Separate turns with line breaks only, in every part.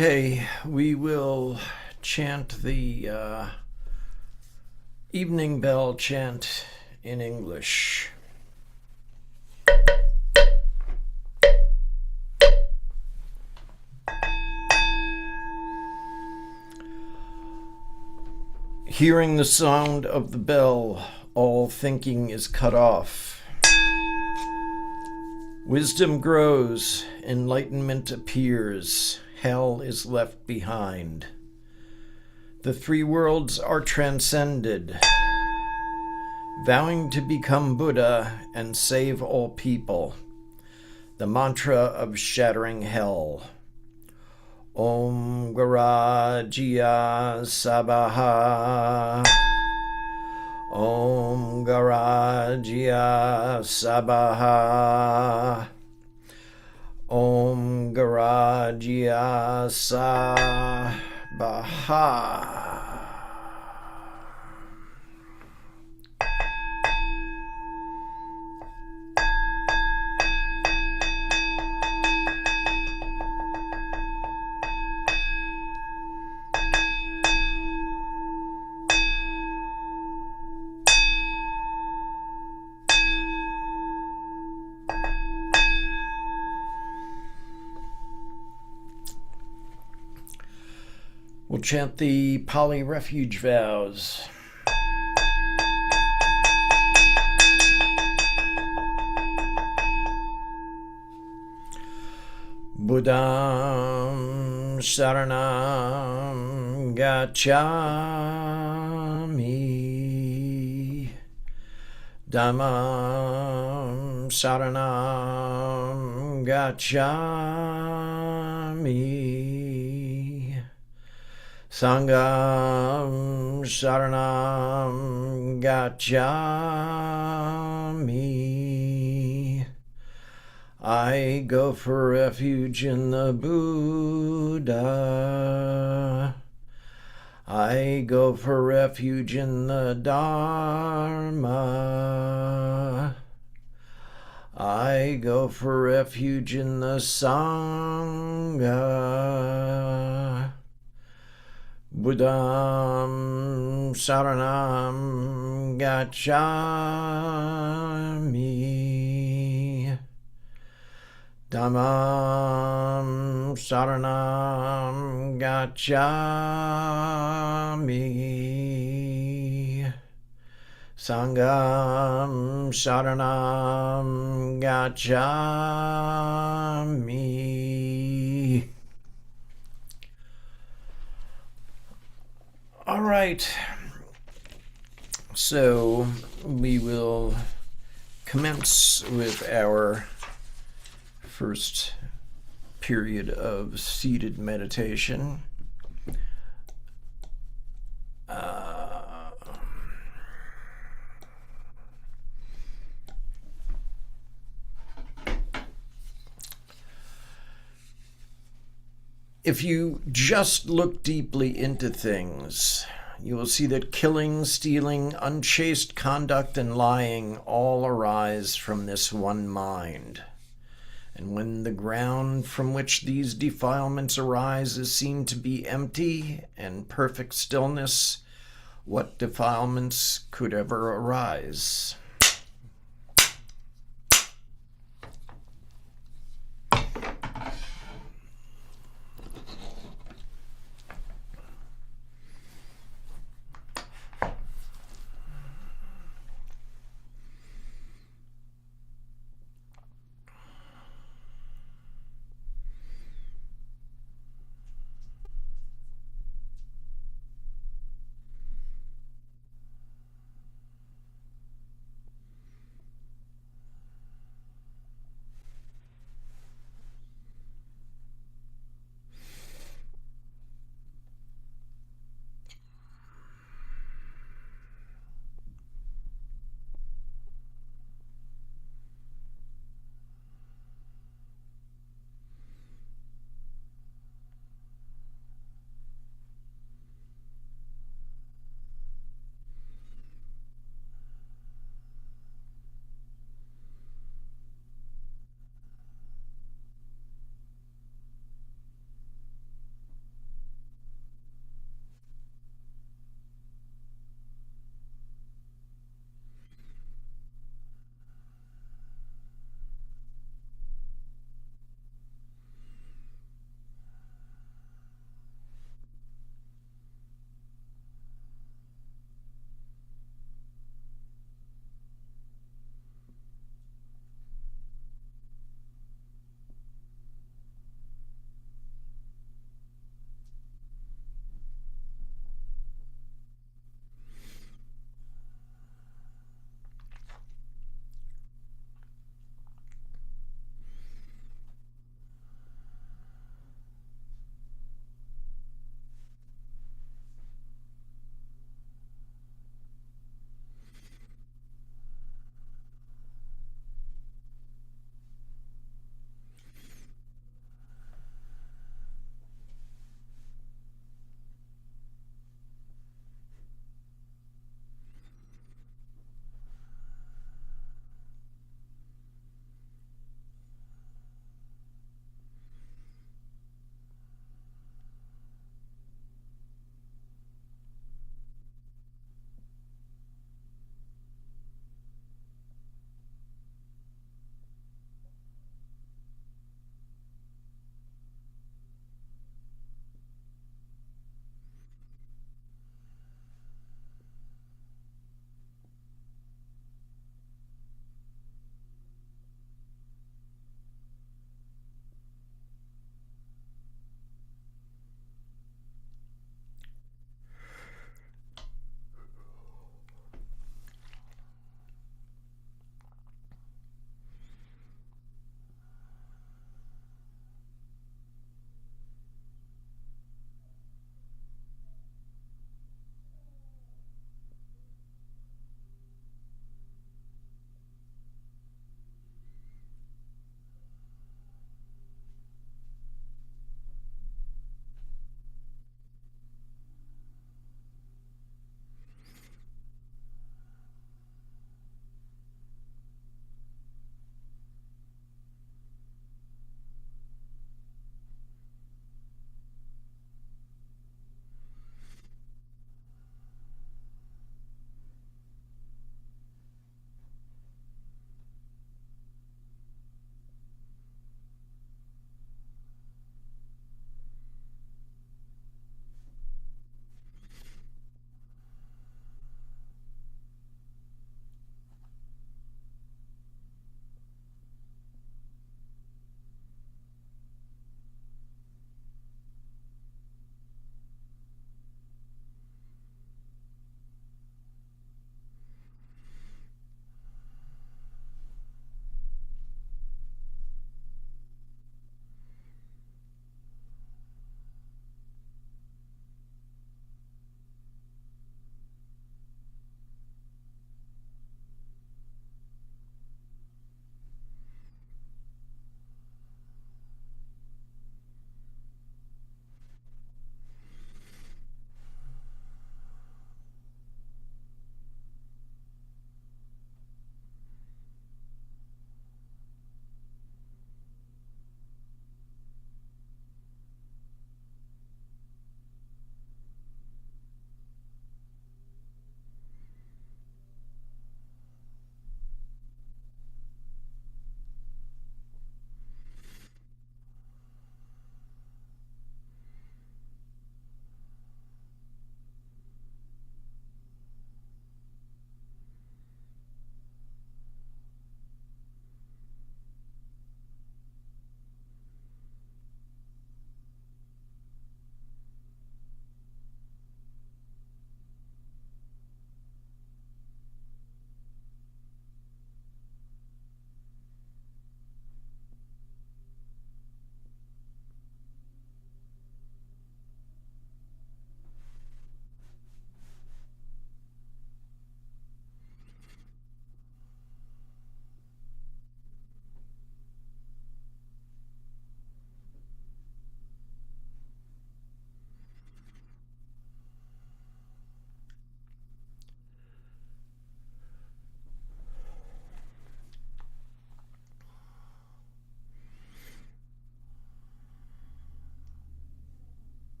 Okay, we will chant the evening bell chant in English. Hearing the sound of the bell, all thinking is cut off. Wisdom grows, enlightenment appears, hell is left behind. The three worlds are transcended, vowing to become Buddha and save all people. The mantra of shattering hell. Om Garajya Sabaha. Om Garajya Sabaha. Om Garajya Sabaha. We'll chant the Pali refuge vows. Buddham Saranam Gacchami. Dhammam Saranam Gacchami. Sangham Saranam Gacchami. I go for refuge in the Buddha. I go for refuge in the Dharma. I go for refuge in the Sangha. Buddham Saranam Gacchami. Dhammam Saranam Gacchami. Sangham Saranam Gacchami. All right, so we will commence with our first period of seated meditation. If you just look deeply into things, you will see that killing, stealing, unchaste conduct, and lying all arise from this one mind. And when the ground from which these defilements arise is seen to be empty and perfect stillness, what defilements could ever arise?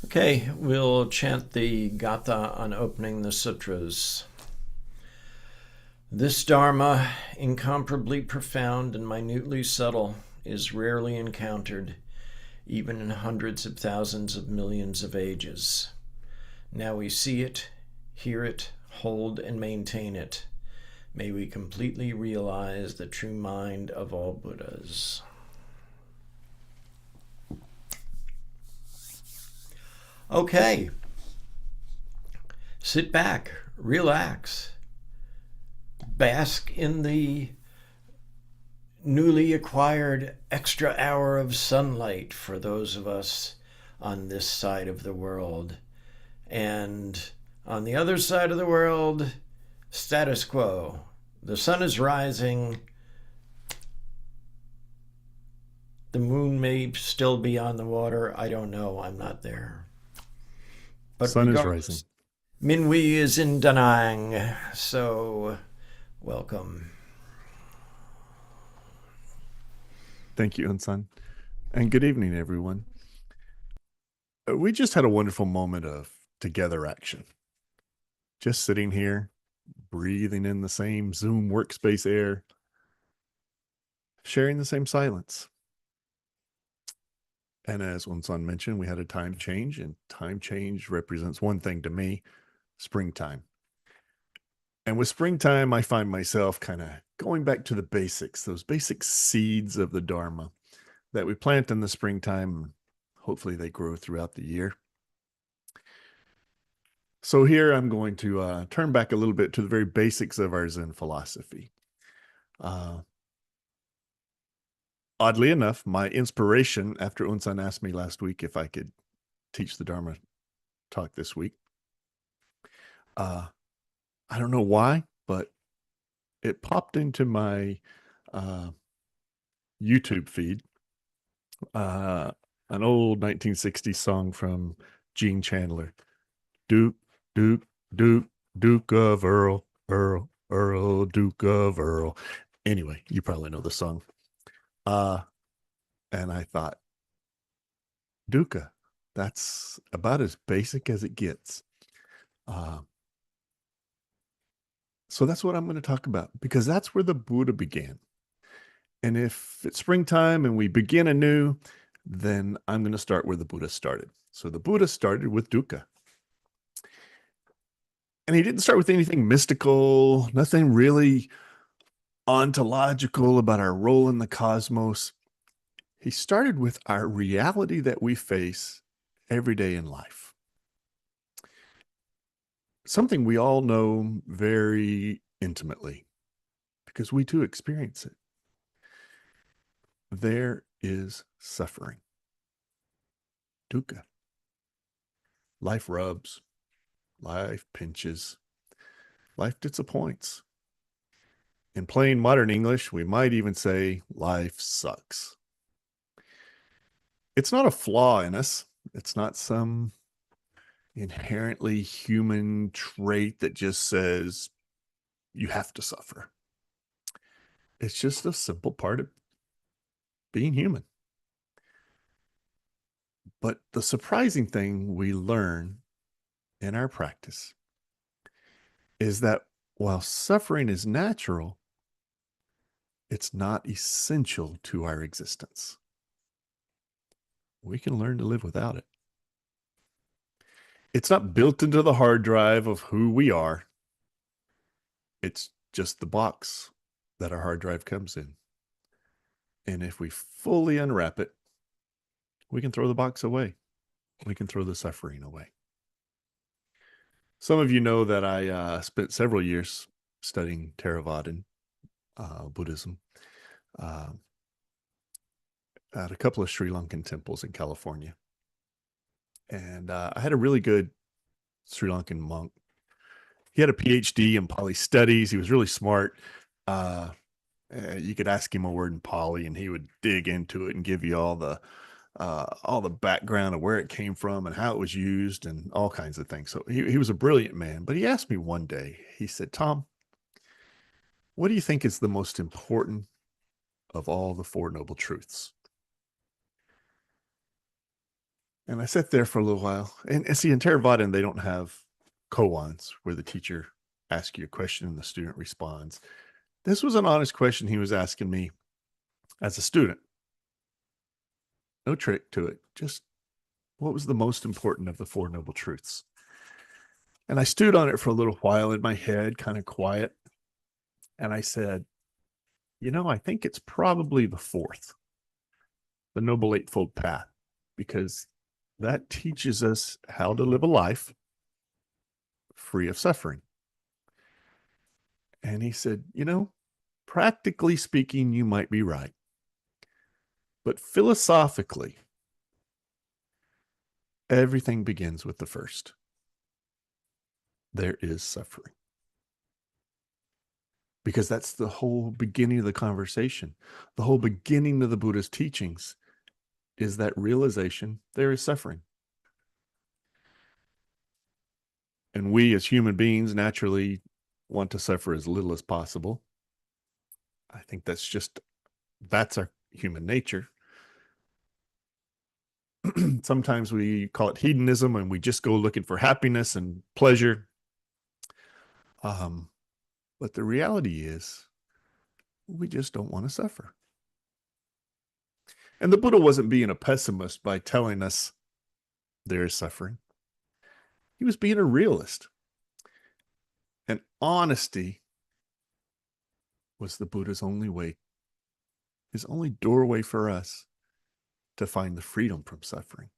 Okay, we'll chant the Gatha on opening the sutras. This Dharma, incomparably profound and minutely subtle, is rarely encountered, even in hundreds of thousands of millions of ages. Now we see it, hear it, hold and maintain it. May we completely realize the true mind of all Buddhas. Okay, sit back, relax, bask in the newly acquired extra hour of sunlight for those of us on this side of the world. And on the other side of the world, status quo. The sun is rising. The moon may still be on the water. I don't know. I'm not there. But
Sun is rising.
regardless, Minwi is in Da Nang. So, welcome.
Thank you, Unsun. And good evening, everyone. We just had a wonderful moment of together action. Just sitting here, breathing in the same Zoom workspace air, sharing the same silence. And as Unsun mentioned, we had a time change, and time change represents one thing to me: springtime. And with springtime, I find myself kind of going back to the basics, those basic seeds of the Dharma that we plant in the springtime. Hopefully, they grow throughout the year. So here I'm going to turn back a little bit to the very basics of our Zen philosophy. Oddly enough, my inspiration after Unsan asked me last week if I could teach the Dharma talk this week, I don't know why, but it popped into my YouTube feed, an old 1960s song from Gene Chandler, Duke, Duke, Duke, Duke of Earl, Earl, Earl, Duke of Earl. Anyway, you probably know the song. And I thought, Dukkha, that's about as basic as it gets. So that's what I'm going to talk about, because that's where the Buddha began. And if it's springtime and we begin anew, then I'm going to start where the Buddha started. So the Buddha started with dukkha. And he didn't start with anything mystical, nothing really ontological about our role in the cosmos. He started with our reality that we face every day in life. Something we all know very intimately, because we too experience it. There is suffering. Dukkha. Life rubs. Life pinches. Life disappoints. In plain modern English, we might even say life sucks. It's not a flaw in us. It's not some inherently human trait that just says you have to suffer. It's just a simple part of being human. But the surprising thing we learn in our practice is that while suffering is natural, it's not essential to our existence. We can learn to live without it. It's not built into the hard drive of who we are. It's just the box that our hard drive comes in. And if we fully unwrap it, we can throw the box away. We can throw the suffering away. Some of you know that I spent several years studying Theravadan Buddhism at a couple of Sri Lankan temples in California. And I had a really good Sri Lankan monk. He had a PhD in Pali studies. He was really smart. You could ask him a word in Pali and he would dig into it and give you all the background of where it came from and how it was used and all kinds of things. So he was a brilliant man. But he asked me one day, he said, Tom, what do you think is the most important of all the Four Noble Truths? And I sat there for a little while. And see, in Theravada, they don't have koans where the teacher asks you a question and the student responds. This was an honest question he was asking me as a student. No trick to it. Just what was the most important of the Four Noble Truths? And I stewed on it for a little while in my head, kind of quiet. And I said, I think it's probably the fourth, the Noble Eightfold Path, because that teaches us how to live a life free of suffering. And he said, practically speaking, you might be right. But philosophically, everything begins with the first. There is suffering. Because that's the whole beginning of the conversation. The whole beginning of the Buddha's teachings is that realization there is suffering. And we as human beings naturally want to suffer as little as possible. I think that's our human nature. Sometimes we call it hedonism and we just go looking for happiness and pleasure. But the reality is we just don't want to suffer. And the Buddha wasn't being a pessimist by telling us there is suffering. He was being a realist. And honesty was the Buddha's only way, his only doorway for us to find the freedom from suffering.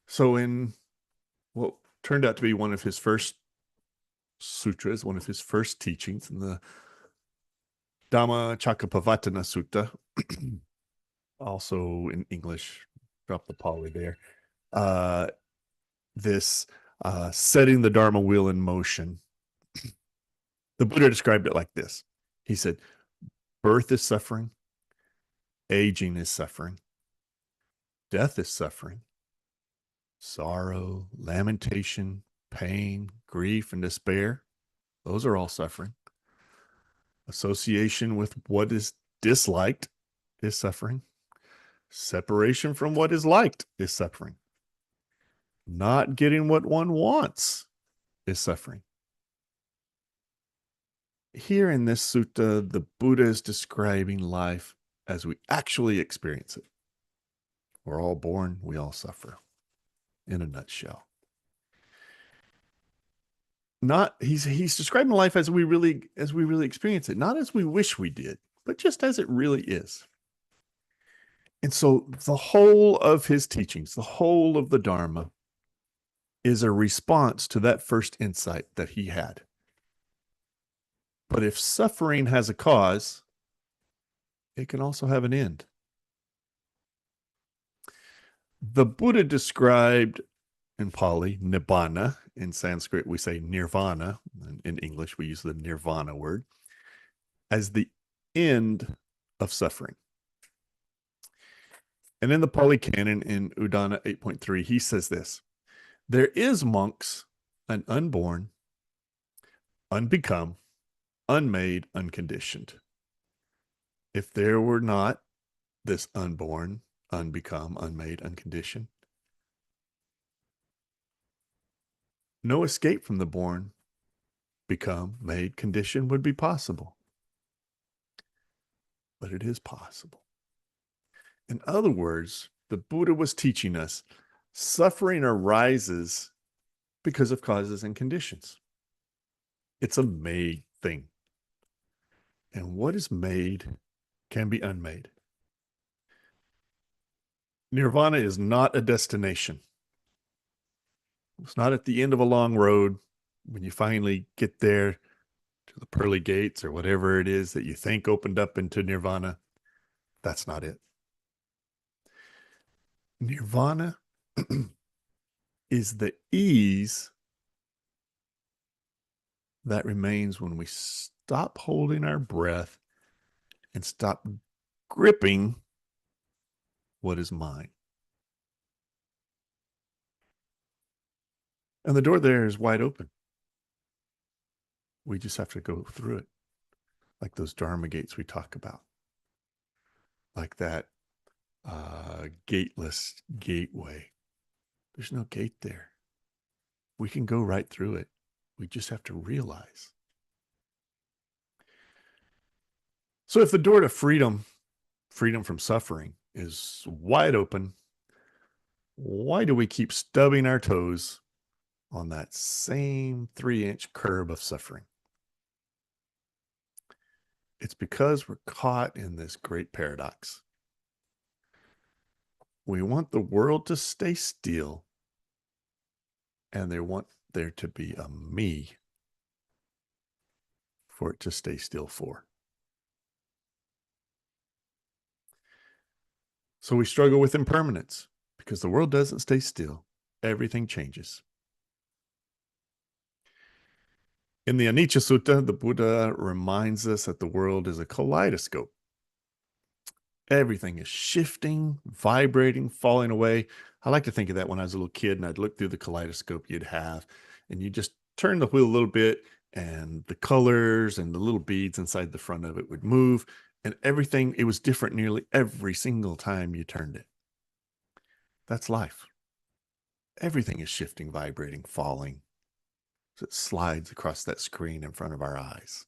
So in what turned out to be one of his first sutras, one of his first teachings, in the Dhammacakkappavattana Sutta, also in English, drop the Pali there, this setting the Dharma wheel in motion, the Buddha described it like this. He said, birth is suffering, aging is suffering, death is suffering, sorrow, lamentation, pain, grief, and despair, those are all suffering. Association with what is disliked is suffering. Separation from what is liked is suffering. Not getting what one wants is suffering. Here in this sutta, the Buddha is describing life as we actually experience it. We're all born, we all suffer, in a nutshell. He's describing life as we really experience it, not as we wish we did, but just as it really is. And so the whole of his teachings, the whole of the Dharma, is a response to that first insight that he had. But if suffering has a cause, it can also have an end. The Buddha described in Pali nibbana. In Sanskrit, we say nirvana. In English, we use the nirvana word as the end of suffering. And in the Pali Canon, in Udana 8.3, he says this: there is, monks, an unborn, unbecome, unmade, unconditioned. If there were not this unborn, unbecome, unmade, unconditioned, no escape from the born, become, made, condition would be possible. But it is possible. In other words, the Buddha was teaching us suffering arises because of causes and conditions. It's a made thing. And what is made can be unmade. Nirvana is not a destination. It's not at the end of a long road when you finally get there to the pearly gates or whatever it is that you think opened up into nirvana. That's not it. Nirvana is the ease that remains when we stop holding our breath and stop gripping what is mine. And the door there is wide open. We just have to go through it, like those Dharma gates we talk about, like that gateless gateway. There's no gate there. We can go right through it. We just have to realize. So if the door to freedom from suffering, is wide open, why do we keep stubbing our toes on that same 3-inch curb of suffering? It's because we're caught in this great paradox. We want the world to stay still, and they want there to be a me for it to stay still for. So we struggle with impermanence because the world doesn't stay still. Everything changes. In the Anicca Sutta, the Buddha reminds us that the world is a kaleidoscope. Everything is shifting, vibrating, falling away. I like to think of that when I was a little kid and I'd look through the kaleidoscope you'd have, and you just turn the wheel a little bit and the colors and the little beads inside the front of it would move, and everything, it was different nearly every single time you turned it. That's life. Everything is shifting, vibrating, falling. So it slides across that screen in front of our eyes.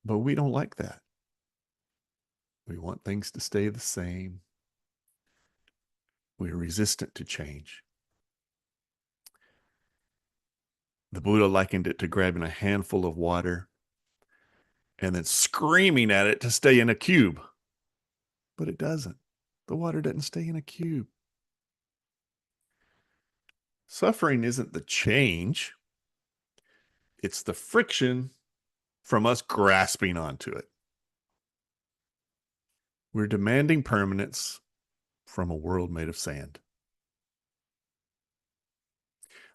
But we don't like that. We want things to stay the same. We're resistant to change. The Buddha likened it to grabbing a handful of water and then screaming at it to stay in a cube. But it doesn't. The water doesn't stay in a cube. Suffering isn't the change. It's the friction from us grasping onto it. We're demanding permanence from a world made of sand.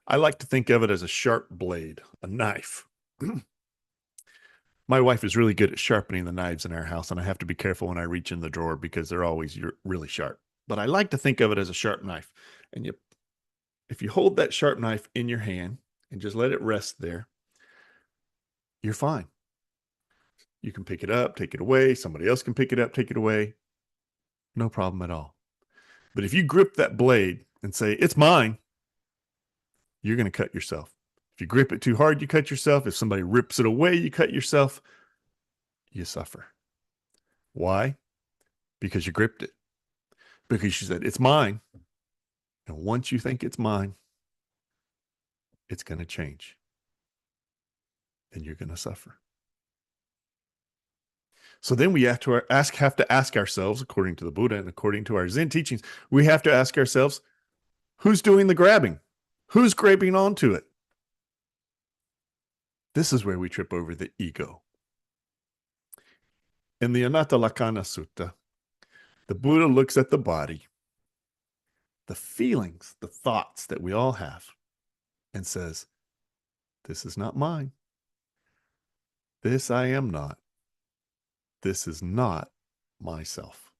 I like to think of it as a sharp blade, a knife. My wife is really good at sharpening the knives in our house, and I have to be careful when I reach in the drawer because they're always really sharp. But I like to think of it as a sharp knife. And if you hold that sharp knife in your hand and just let it rest there, you're fine. You can pick it up, take it away. Somebody else can pick it up, take it away. No problem at all. But if you grip that blade and say, it's mine, you're going to cut yourself. If you grip it too hard, you cut yourself. If somebody rips it away, you cut yourself. You suffer. Why? Because you gripped it. Because you said, it's mine. And once you think it's mine, it's going to change. And you're going to suffer. So then we have to ask ourselves, according to the Buddha and according to our Zen teachings, we have to ask ourselves, who's doing the grabbing? Who's grabbing onto it? This is where we trip over the ego. In the Anatta Lakkhana Sutta, the Buddha looks at the body, the feelings, the thoughts that we all have, and says, this is not mine. This I am not. This is not myself.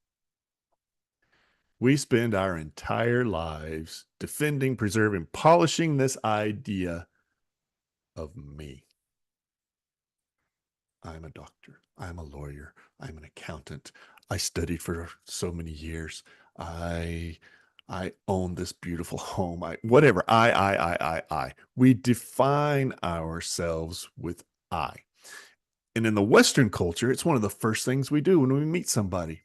We spend our entire lives defending, preserving, polishing this idea of me. I'm a doctor. I'm a lawyer. I'm an accountant. I studied for so many years. I own this beautiful home. Whatever. I. We define ourselves with I. And in the Western culture, it's one of the first things we do when we meet somebody.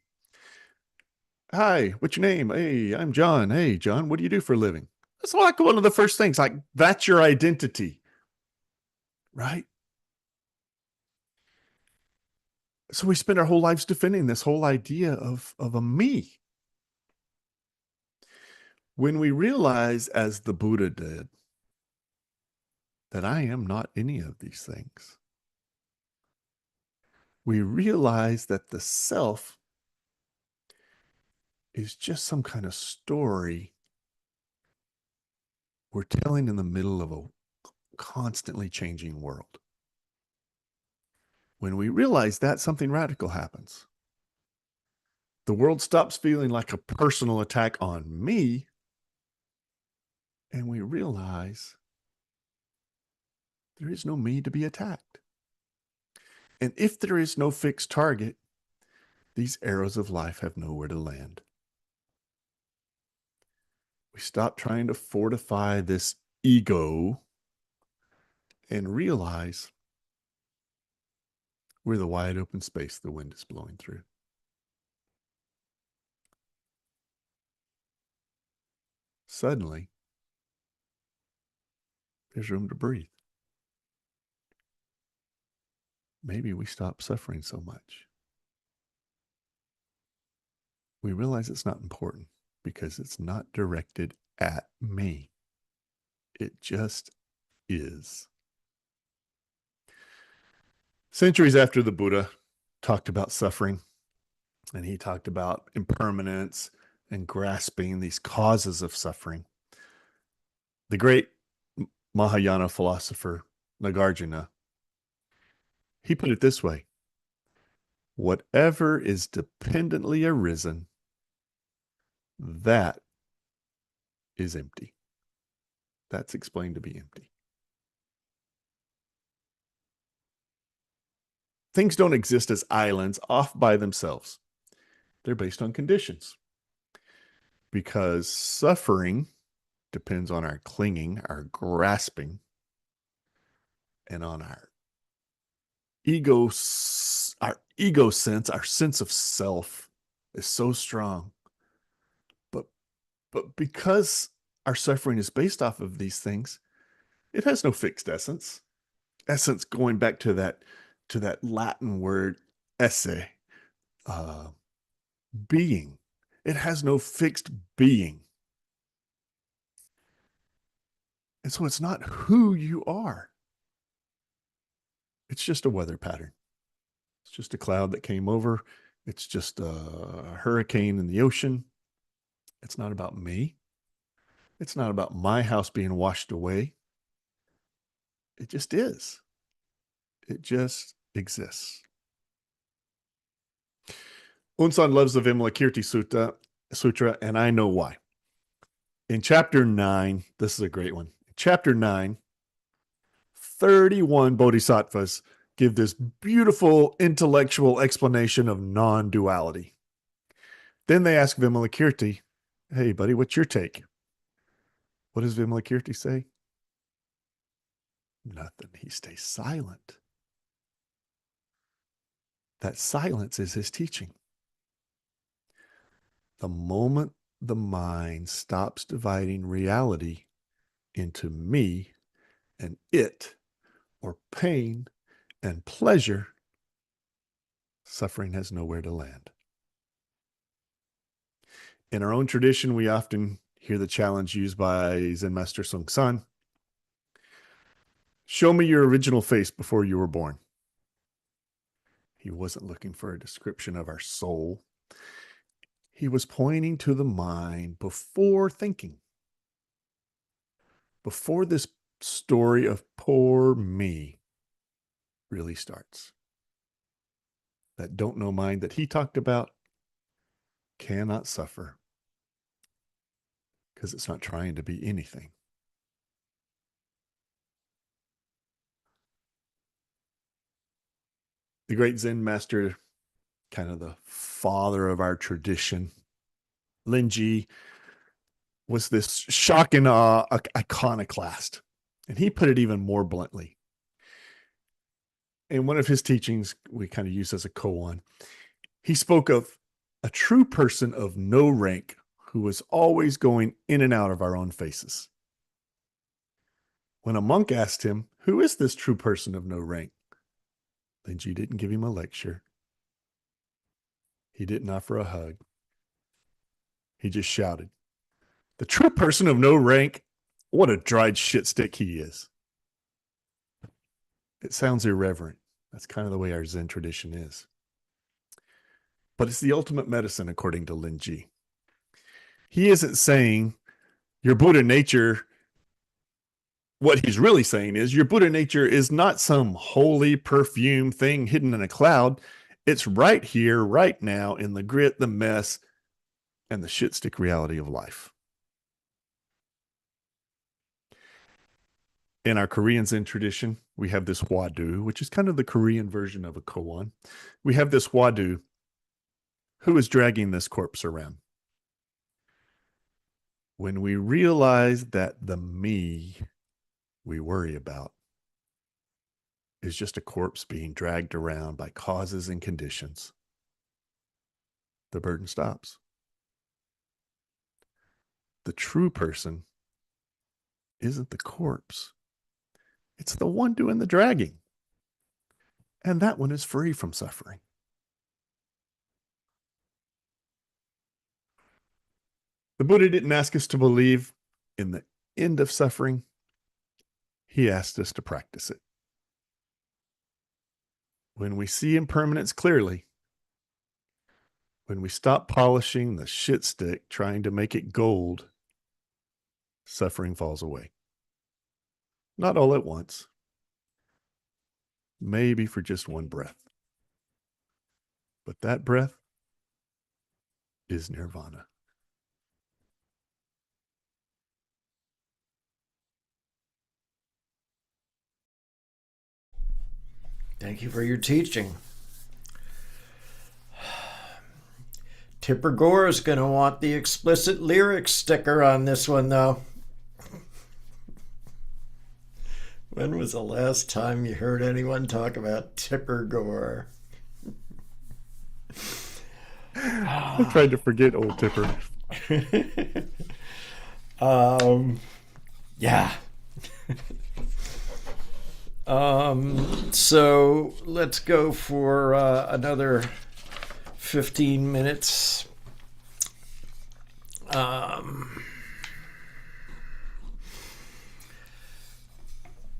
Hi, what's your name? Hey, I'm John. Hey, John, what do you do for a living? That's like one of the first things. Like, that's your identity, right? So we spend our whole lives defending this whole idea of a me. When we realize, as the Buddha did, that I am not any of these things, we realize that the self is just some kind of story we're telling in the middle of a constantly changing world. When we realize that, something radical happens. The world stops feeling like a personal attack on me, and we realize there is no me to be attacked. And if there is no fixed target, These arrows of life have nowhere to land. We stop trying to fortify this ego and realize we're the wide open space the wind is blowing through. Suddenly, there's room to breathe. Maybe we stop suffering so much. We realize it's not important because it's not directed at me. It just is. Centuries after the Buddha talked about suffering, and he talked about impermanence and grasping these causes of suffering, the great Mahayana philosopher Nagarjuna, he put it this way: whatever is dependently arisen, that is empty. That's explained to be empty. Things don't exist as islands off by themselves. They're based on conditions. Because suffering depends on our clinging, our grasping, and on our ego sense, our sense of self is so strong. But because our suffering is based off of these things, it has no fixed essence. Essence, going back to that Latin word esse, being. It has no fixed being. And so it's not who you are. It's just a weather pattern. It's just a cloud that came over. It's just a hurricane in the ocean. It's not about me. It's not about my house being washed away. It just is. It just exists. Unsan loves the Vimalakirti Sutra, and I know why. In chapter 9, this is a great one. Chapter 9, 31 bodhisattvas give this beautiful intellectual explanation of non-duality. Then they ask Vimalakirti, hey, buddy, what's your take? What does Vimalakirti say? Nothing. He stays silent. That silence is his teaching. The moment the mind stops dividing reality into me and it, or pain and pleasure, suffering has nowhere to land. In our own tradition, we often hear the challenge used by Zen Master Sung San. Show me your original face before you were born. He wasn't looking for a description of our soul. He was pointing to the mind before thinking. Before this story of poor me really starts. That don't know mind that he talked about cannot suffer because it's not trying to be anything. The great Zen master, kind of the father of our tradition, Linji, was this shocking iconoclast. And he put it even more bluntly. In one of his teachings, we kind of use as a koan, he spoke of a true person of no rank who was always going in and out of our own faces. When a monk asked him, who is this true person of no rank? Linji didn't give him a lecture. He didn't offer a hug. He just shouted, the true person of no rank, what a dried shit stick he is. It sounds irreverent. That's kind of the way our Zen tradition is. But it's the ultimate medicine, according to Linji. He isn't saying your Buddha nature. What he's really saying is your Buddha nature is not some holy perfume thing hidden in a cloud. It's right here, right now, in the grit, the mess, and the shit stick reality of life. In our Korean Zen tradition, we have this Hwadu, which is kind of the Korean version of a koan. We have this Hwadu who is dragging this corpse around. When we realize that the me we worry about is just a corpse being dragged around by causes and conditions, the burden stops. The true person isn't the corpse. It's the one doing the dragging. And that one is free from suffering. The Buddha didn't ask us to believe in the end of suffering. He asked us to practice it. When we see impermanence clearly, when we stop polishing the shit stick trying to make it gold, suffering falls away. Not all at once. Maybe for just one breath. But that breath is nirvana.
Thank you for your teaching. Tipper Gore is going to want the explicit lyrics sticker on this one, though. When was the last time you heard anyone talk about Tipper Gore?
I tried to forget old Tipper.
Yeah. So let's go for another 15 minutes.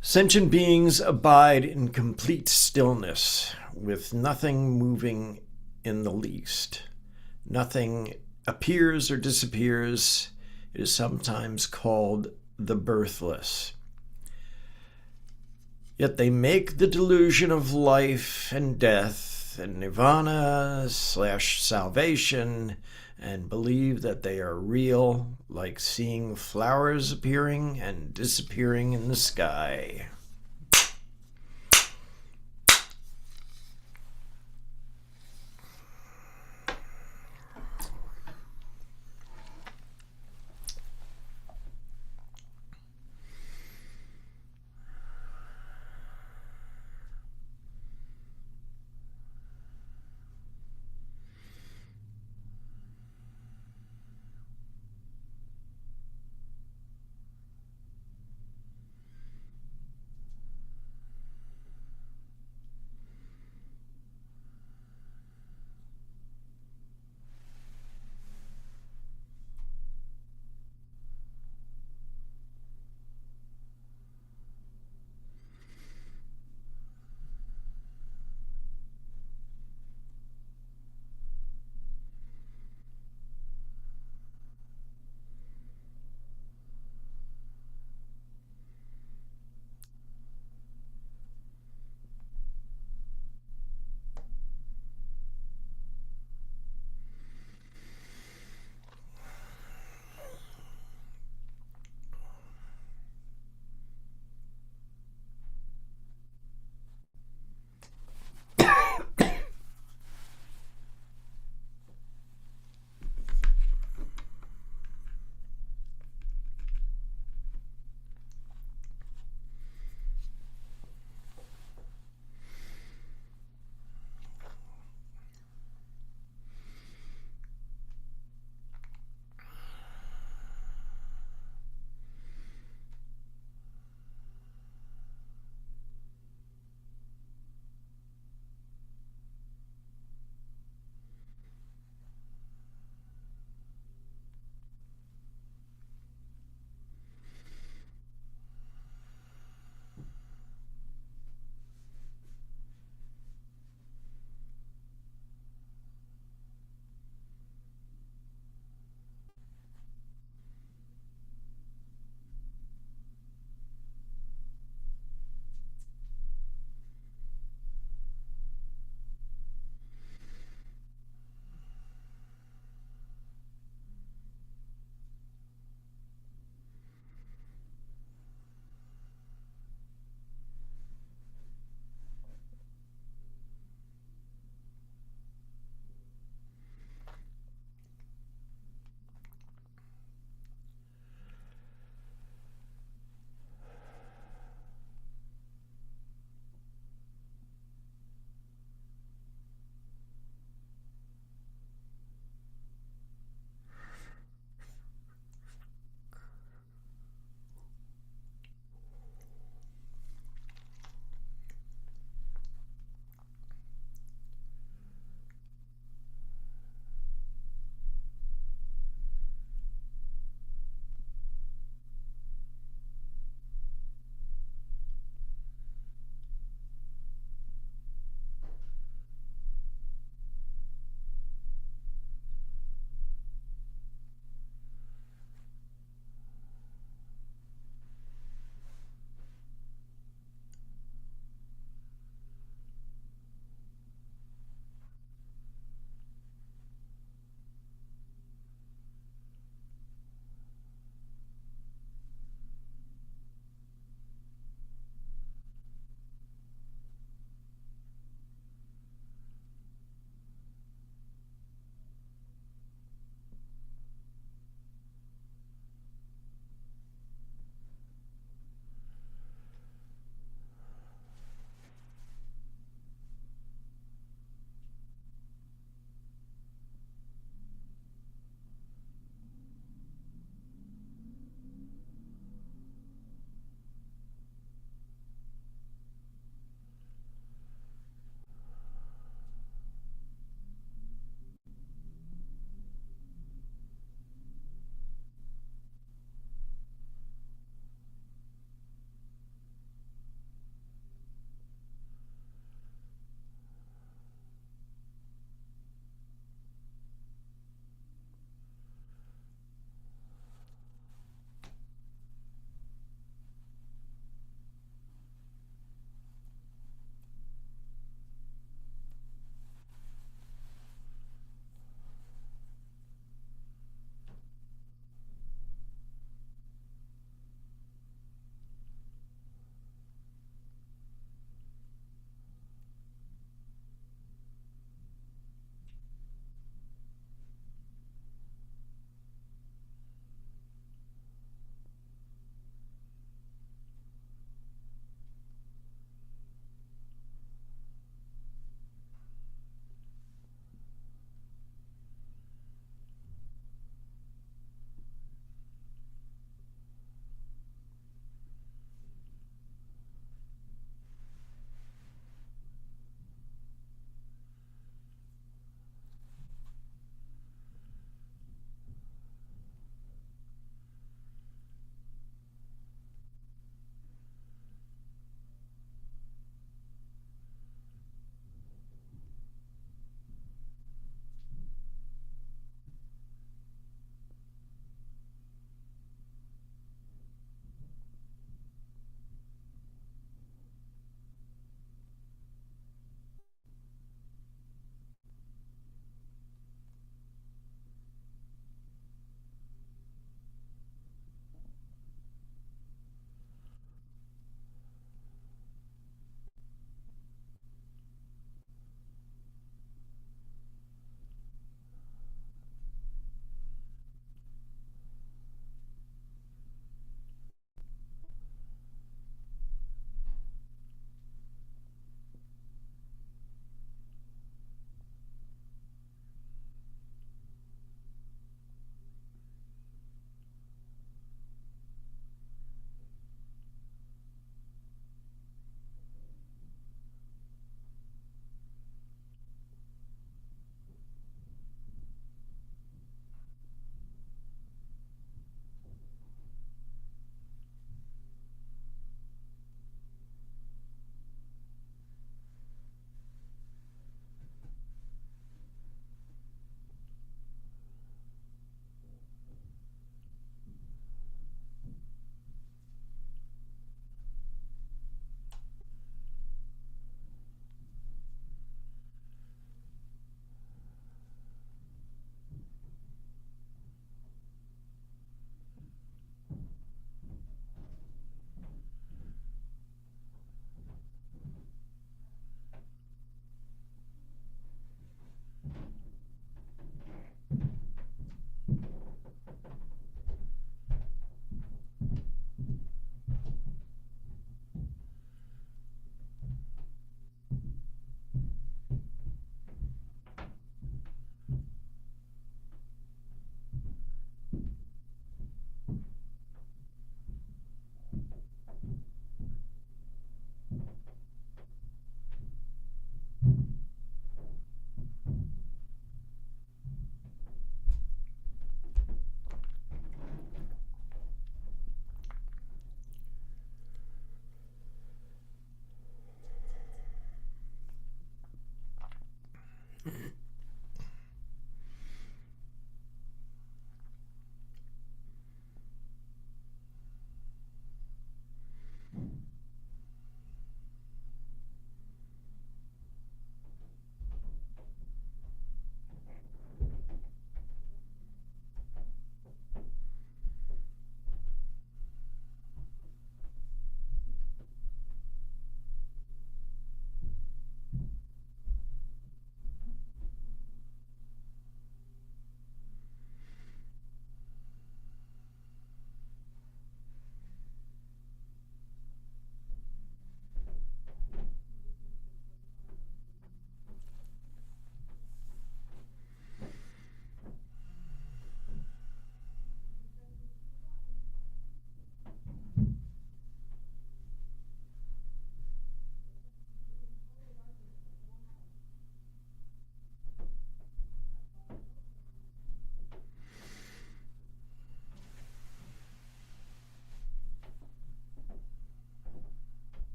Sentient beings abide in complete stillness, with nothing moving in the least. Nothing appears or disappears. It is sometimes called the birthless. Yet they make the delusion of life and death and nirvana/salvation and believe that they are real, like seeing flowers appearing and disappearing in the sky.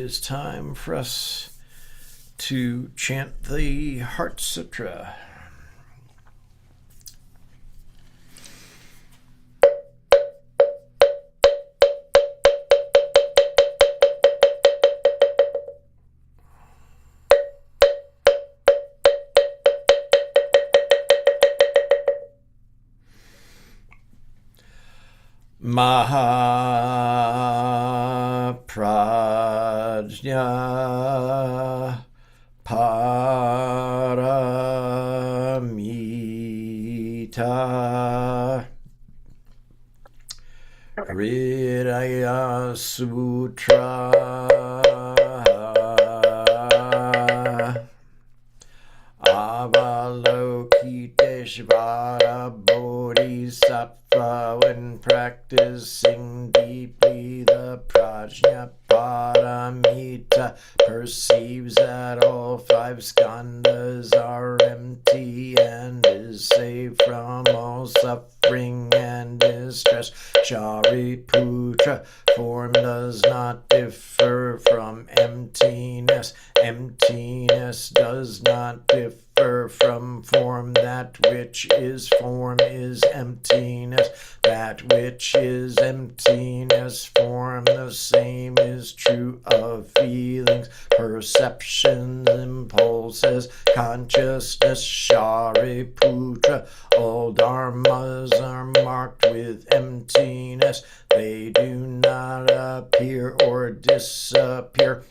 is time for us to chant the Heart Sutra. Mahaprajna Paramita Hridaya Sutra Avalokiteshvara Bodhisattva, when practicing deeply the Prajna Paramita, perceives that all five skandhas are empty and is saved from all suffering and distress. Shariputra, form does not differ from emptiness. Emptiness does not differ from form. That which is form is emptiness. That which is emptiness, form. The same is true of feelings, perceptions, impulses, consciousness. Shariputra, all dharmas are marked with emptiness. They do not appear or disappear,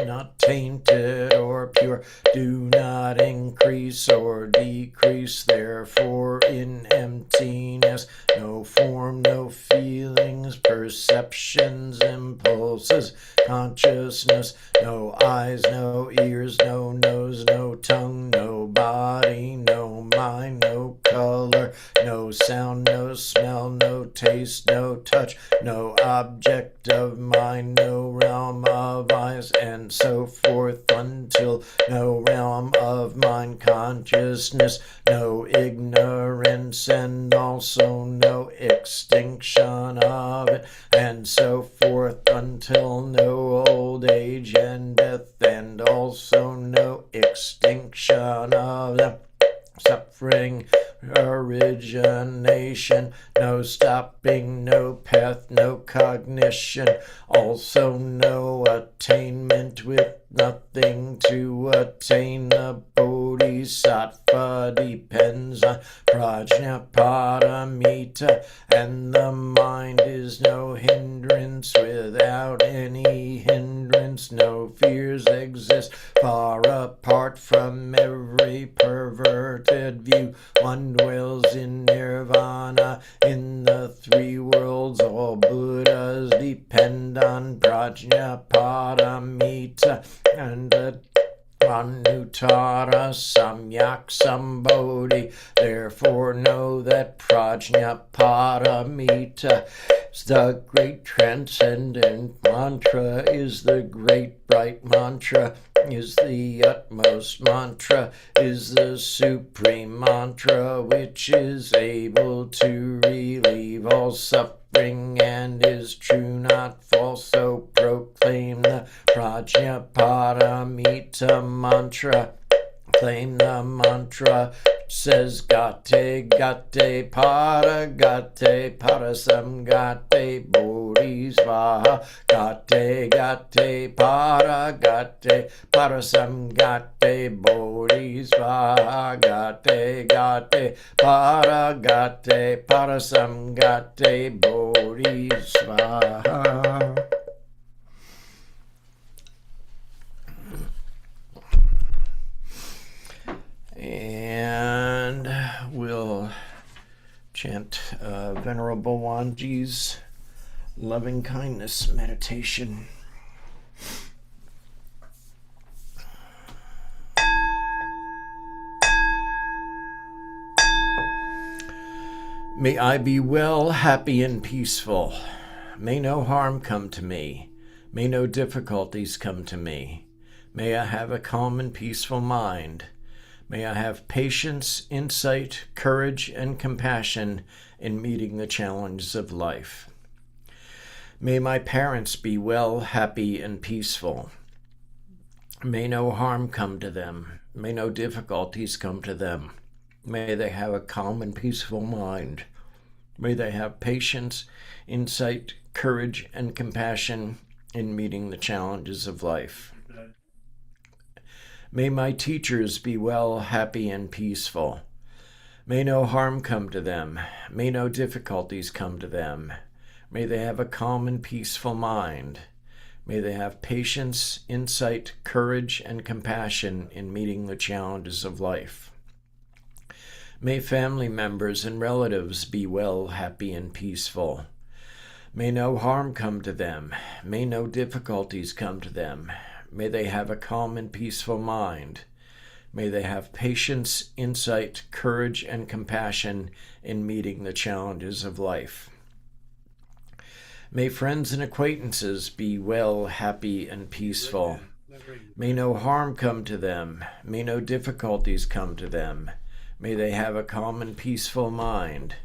not tainted or pure, do not increase or decrease. Therefore, in emptiness, no form, no feelings, perceptions, impulses, consciousness, no eyes, no ears, no nose, no tongue, no body, no mind, no color, no sound, no smell, no taste, no touch, no object of mind, no realm of eyes, and so forth, until no realm of mind consciousness, no ignorance, and also no extinction of it, and so forth, until no old age and death, and also no extinction of them. Suffering, origination, no stopping, no path, no cognition, also no attainment, with nothing to attain. The Bodhisattva depends on Prajna Paramita, and the mind is no hindrance. Without any hindrance, no fears exist. Far apart from every perverted view, one dwells in nirvana. In the three worlds, all Buddhas depend on Prajna Paramita, and the Anuttara Samyak Sambodhi. Therefore know that Prajna Paramita is the great transcendent mantra, is the great bright mantra, is the utmost mantra, is the supreme mantra, which is able to relieve all suffering and is true, not false. So proclaim the Prajna Paramita mantra. Claim the mantra. Says gate gate para parasam gate bodhisvaha. Gate gate para parasam gate bodhisvaha. Gate gate para parasam gate bodhisvaha. And we'll chant Venerable Wanji's loving kindness meditation. May I be well, happy, and peaceful. May no harm come to me. May no difficulties come to me. May I have a calm and peaceful mind. May I have patience, insight, courage, and compassion in meeting the challenges of life. May my parents be well, happy, and peaceful. May no harm come to them. May no difficulties come to them. May they have a calm and peaceful mind. May they have patience, insight, courage, and compassion in meeting the challenges of life. May my teachers be well, happy, and peaceful. May no harm come to them. May no difficulties come to them. May they have a calm and peaceful mind. May they have patience, insight, courage, and compassion in meeting the challenges of life. May family members and relatives be well, happy, and peaceful. May no harm come to them. May no difficulties come to them. May they have a calm and peaceful mind. May they have patience, insight, courage, and compassion in meeting the challenges of life. May friends and acquaintances be well, happy, and peaceful. May no harm come to them. May no difficulties come to them. May they have a calm and peaceful mind.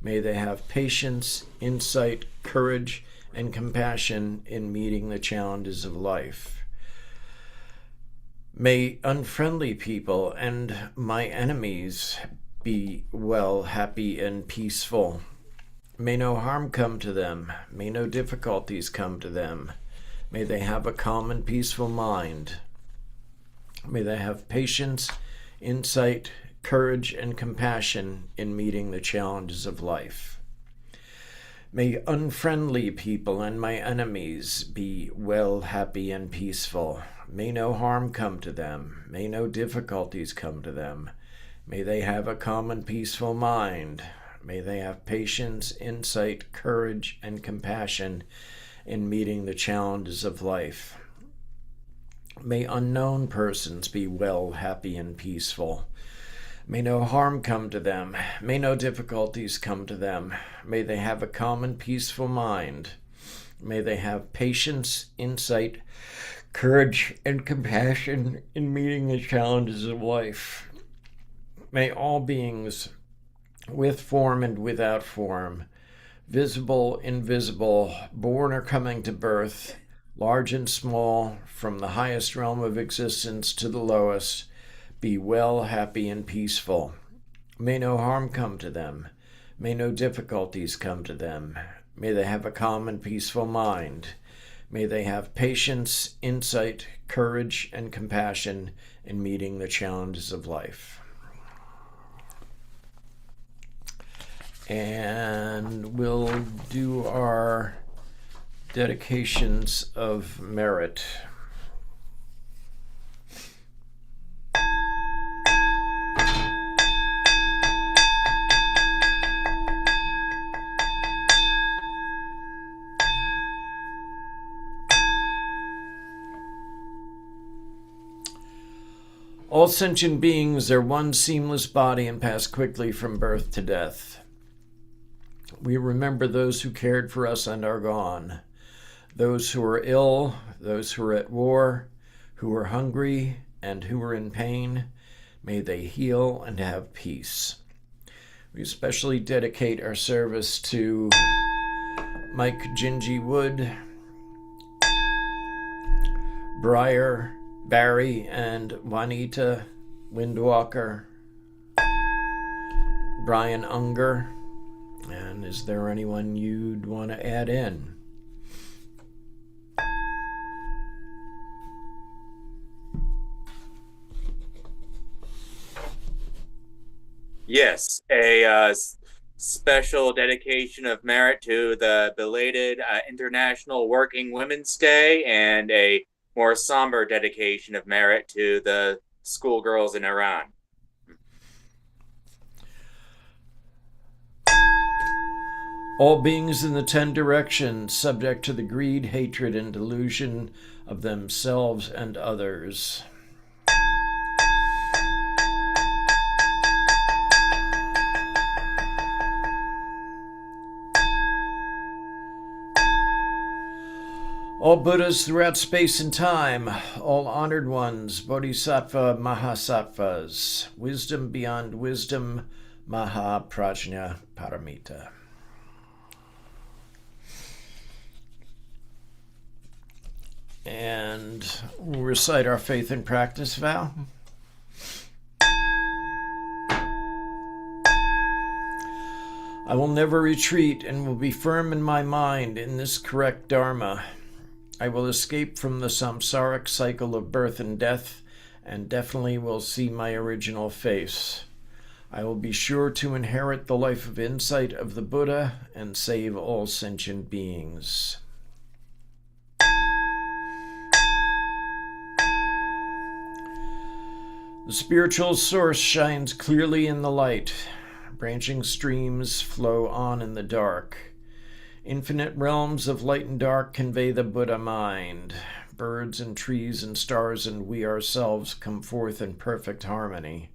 May they have patience, insight, courage, and compassion in meeting the challenges of life. May unfriendly people and my enemies be well, happy, and peaceful. May no harm come to them. May no difficulties come to them. May they have a calm and peaceful mind. May they have patience, insight, courage, and compassion in meeting the challenges of life. May unfriendly people and my enemies be well, happy, and peaceful. May no harm come to them. May no difficulties come to them. May they have a calm and peaceful mind. May they have patience, insight, courage, and compassion in meeting the challenges of life. May unknown persons be well, happy, and peaceful. May no harm come to them. May no difficulties come to them. May they have a calm and peaceful mind. May they have patience, insight, courage, and compassion in meeting the challenges of life. May all beings, with form and without form, visible, invisible, born or coming to birth, large and small, from the highest realm of existence to the lowest, be well, happy, and peaceful. May no harm come to them. May no difficulties come to them. May they have a calm and peaceful mind. May they have patience, insight, courage, and compassion in meeting the challenges of life. And we'll do our dedications of merit. All sentient beings are one seamless body and pass quickly from birth to death. We remember those who cared for us and are gone, those who are ill, those who are at war, who are hungry, and who are in pain. May they heal and have peace. We especially dedicate our service to Mike Gingy Wood, Briar, Barry, and Juanita Windwalker, Brian Unger. And is there anyone you'd want to add in?
Yes, a special dedication of merit to the belated International Working Women's Day, and a more somber dedication of merit to the schoolgirls in Iran.
All beings in the 10 directions, subject to the greed, hatred, and delusion of themselves and others. All Buddhas throughout space and time, all honored ones, Bodhisattva Mahasattvas, wisdom beyond wisdom, Mahaprajna Paramita. And we'll recite our faith and practice vow. I will never retreat and will be firm in my mind in this correct Dharma. I will escape from the samsaric cycle of birth and death and definitely will see my original face. I will be sure to inherit the life of insight of the Buddha and save all sentient beings. The spiritual source shines clearly in the light. Branching streams flow on in the dark. Infinite realms of light and dark convey the Buddha mind. Birds and trees and stars and we ourselves come forth in perfect harmony.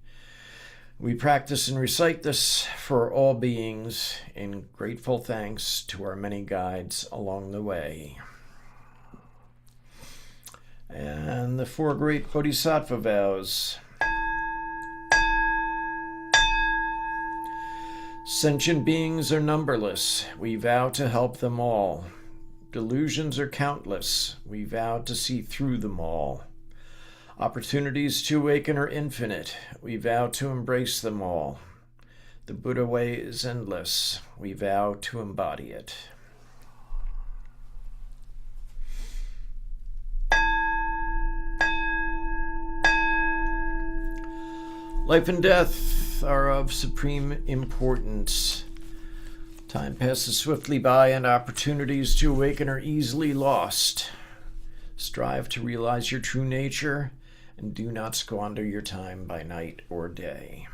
We practice and recite this for all beings in grateful thanks to our many guides along the way. And the 4 great Bodhisattva vows. Sentient beings are numberless. We vow to help them all. Delusions are countless. We vow to see through them all. Opportunities to awaken are infinite. We vow to embrace them all. The Buddha way is endless. We vow to embody it. Life and death are of supreme importance. Time passes swiftly by and opportunities to awaken are easily lost. Strive to realize your true nature and do not squander your time by night or day.